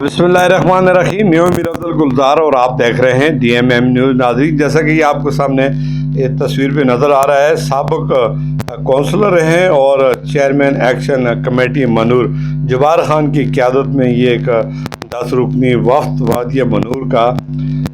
बिस्मिल्लाहिर्रहमानिर्रहीम। मैं मीर अब्दुल गुलजार और आप देख रहे हैं DMM न्यूज़। नाज़रीन, जैसा कि आपको सामने एक तस्वीर पे नज़र आ रहा है, साबिक कौंसलर हैं और चेयरमैन एक्शन कमेटी मनूर जबार खान की क़यादत में ये एक 10 रुकनी वफ्द वादिया मनूर का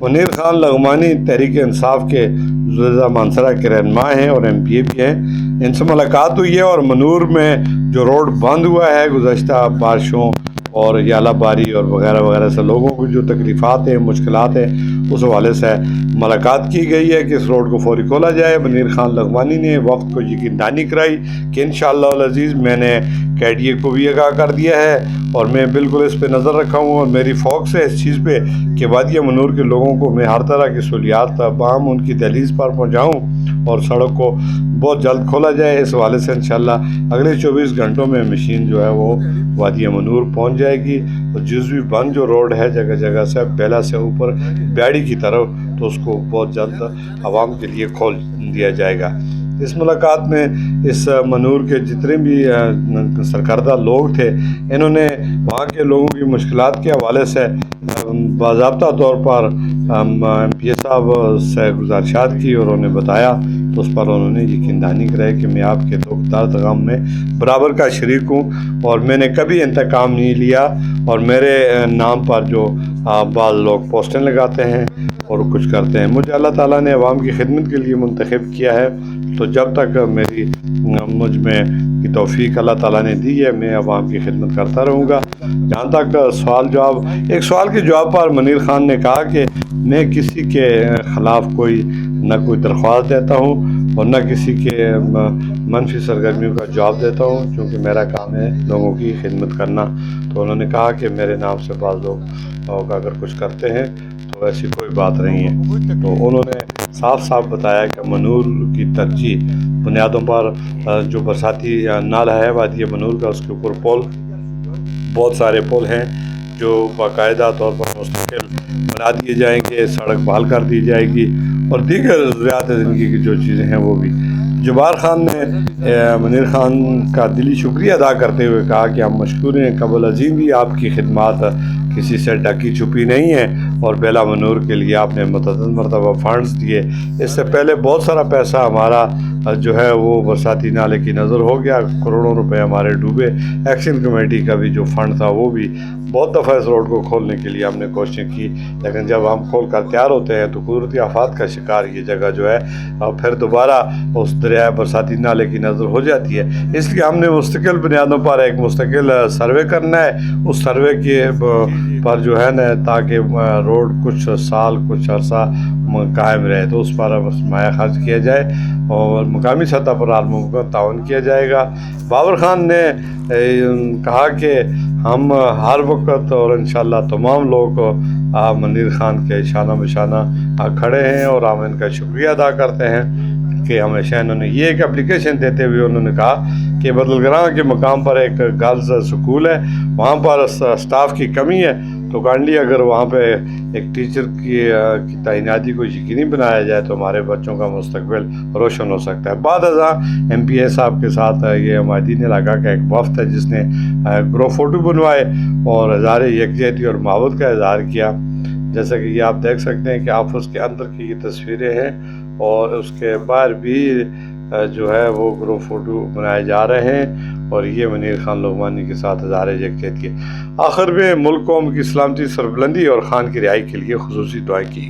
मुनीर खान लघमानी तहरीक इंसाफ के जुज़ा मानसरा के रहनुमा हैं और MPA भी हैं। इनसे मुलाकात हुई है और मनूर में जो रोड बंद हुआ है गुज़श्ता बारिशों और याला बारी और वगैरह वगैरह से लोगों को जो तकलीफ़ात हैं, मुश्किलात हैं, उस हवाले से मुलाकात की गई है कि इस रोड को फौरी खोला जाए। मुनीर खान लघमानी ने वक्त को यकीन दहानी कराई कि इंशाअल्लाह अज़ीज़ मैंने KDA को भी आगाह कर दिया है और मैं बिल्कुल इस पर नज़र रखा हूँ और मेरी फोकस है इस चीज़ पे कि वादिया मनूर के लोगों को मैं हर तरह की सहूलियात बाम उनकी दहलीज़ पर पहुँचाऊँ और सड़क को बहुत जल्द खोला जाए। इस हवाले से इंशाअल्लाह अगले 24 घंटों में मशीन जो है वो वादिया मनूर पहुँच जाएगी और जुज़वी बंद जो रोड है जगह जगह से बेला से ऊपर बैड़ी की तरफ, तो उसको बहुत जल्द आवाम के लिए खोल दिया जाएगा। इस मुलाकात में इस मनूर के जितने भी सरकर्दा लोग थे, इन्होंने वहाँ के लोगों की मुश्किलात के हवाले से बाज़ाब्ता तौर पर MPA साहब से गुज़ारिशात की और उन्हें बताया, तो उस पर उन्होंने यकीन दहानी कराई कि मैं आपके दुख दर्द गम में बराबर का शरीक हूँ और मैंने कभी इंतकाम नहीं लिया और मेरे नाम पर जो बाज़ लोग पोस्टें लगाते हैं और कुछ करते हैं, मुझे अल्लाह ताला ने अवाम की खिदमत के लिए मुंतखब किया है। तो जब तक मुझ में की तौफीक अल्लाह ताला ने दी है, मैं अवाम की खिदमत करता रहूँगा। जहाँ तक एक सवाल के जवाब पर मुनीर खान ने कहा कि मैं किसी के ख़िलाफ़ कोई दरख्वास्त देता हूँ और न किसी के मनफी सरगर्मियों का जवाब देता हूँ, क्योंकि मेरा काम है लोगों की खिदमत करना। तो उन्होंने कहा कि मेरे नाम से बाज़ लोग अगर कुछ करते हैं तो ऐसी कोई बात नहीं है। तो उन्होंने साफ साफ बताया कि मनूर की तरजीह बुनियादों पर जो बरसाती नाला है वादिया मनूर का, उसके ऊपर पुल, बहुत सारे पुल हैं जो बाकायदा तौर पर मुस्तकिल बना दिए जाएंगे, सड़क बहाल कर दी जाएगी और दीगर ज़रूरियात ज़िंदगी की जो चीज़ें हैं वो भी। जबार खान ने मुनीर खान का दिली शुक्रिया अदा करते हुए कहा कि हम मशकूर हैं, कबल अज़ीम भी आपकी खिदमात किसी से ढकी छुपी नहीं है और बेला मनूर के लिए आपने मुतअद्दिद मरतबा फंड्स दिए। इससे पहले बहुत सारा पैसा हमारा जो है वो बरसाती नाले की नज़र हो गया, करोड़ों रुपए हमारे डूबे। एक्शन कमेटी का भी जो फंड था वो भी बहुत दफ़ा इस रोड को खोलने के लिए हमने कोशिशें की, लेकिन जब हम खोल कर तैयार होते हैं तो कुदरती आफात का शिकार ये जगह जो है और फिर दोबारा उस दरिया बरसाती नाले की नज़र हो जाती है। इसलिए हमने मुस्तकिल बुनियादों पर एक मुस्तकिल सर्वे करना है। उस सर्वे के पर जो है ना, ताकि रोड कुछ साल कुछ अर्सा कायम रहे, तो उस पर सरमाया खर्च किया जाए और मुकामी सतह पर आलमुमकिन ताउन किया जाएगा। बाबर खान ने कहा कि हम हर वक्त और इंशाअल्लाह तमाम लोग मुनीर खान के शाना बशाना खड़े हैं और हम इनका शुक्रिया अदा करते हैं कि हमेशा इन्होंने ये एक एप्लीकेशन देते हुए उन्होंने कहा कि बदलग्रां के मकाम पर एक गर्ल्स स्कूल है, वहाँ पर स्टाफ की कमी है, तो काइंडली अगर वहाँ पे एक टीचर की तैनाती को यकीनी बनाया जाए तो हमारे बच्चों का मुस्तकबिल रोशन हो सकता है। बाद अज़ां MPA साहब के साथ ये माहिदीन इलाका का एक वफ्द है जिसने ग्रुप फ़ोटो बनवाए और हज़ार यकजहती और मोहब्बत का इज़हार किया। जैसा कि ये आप देख सकते हैं कि ऑफिस के अंदर की ये तस्वीरें हैं और उसके बाहर भी जो है वो ग्रुप फ़ोटो बनाए जा रहे हैं और ये मुनीर खान लघमानी के साथ हज़ार यकजहती है। आखिर में मुल्क कौम की सलामती, सरबुलंदी और खान की रिहाई के लिए खुसूसी दुआएं की।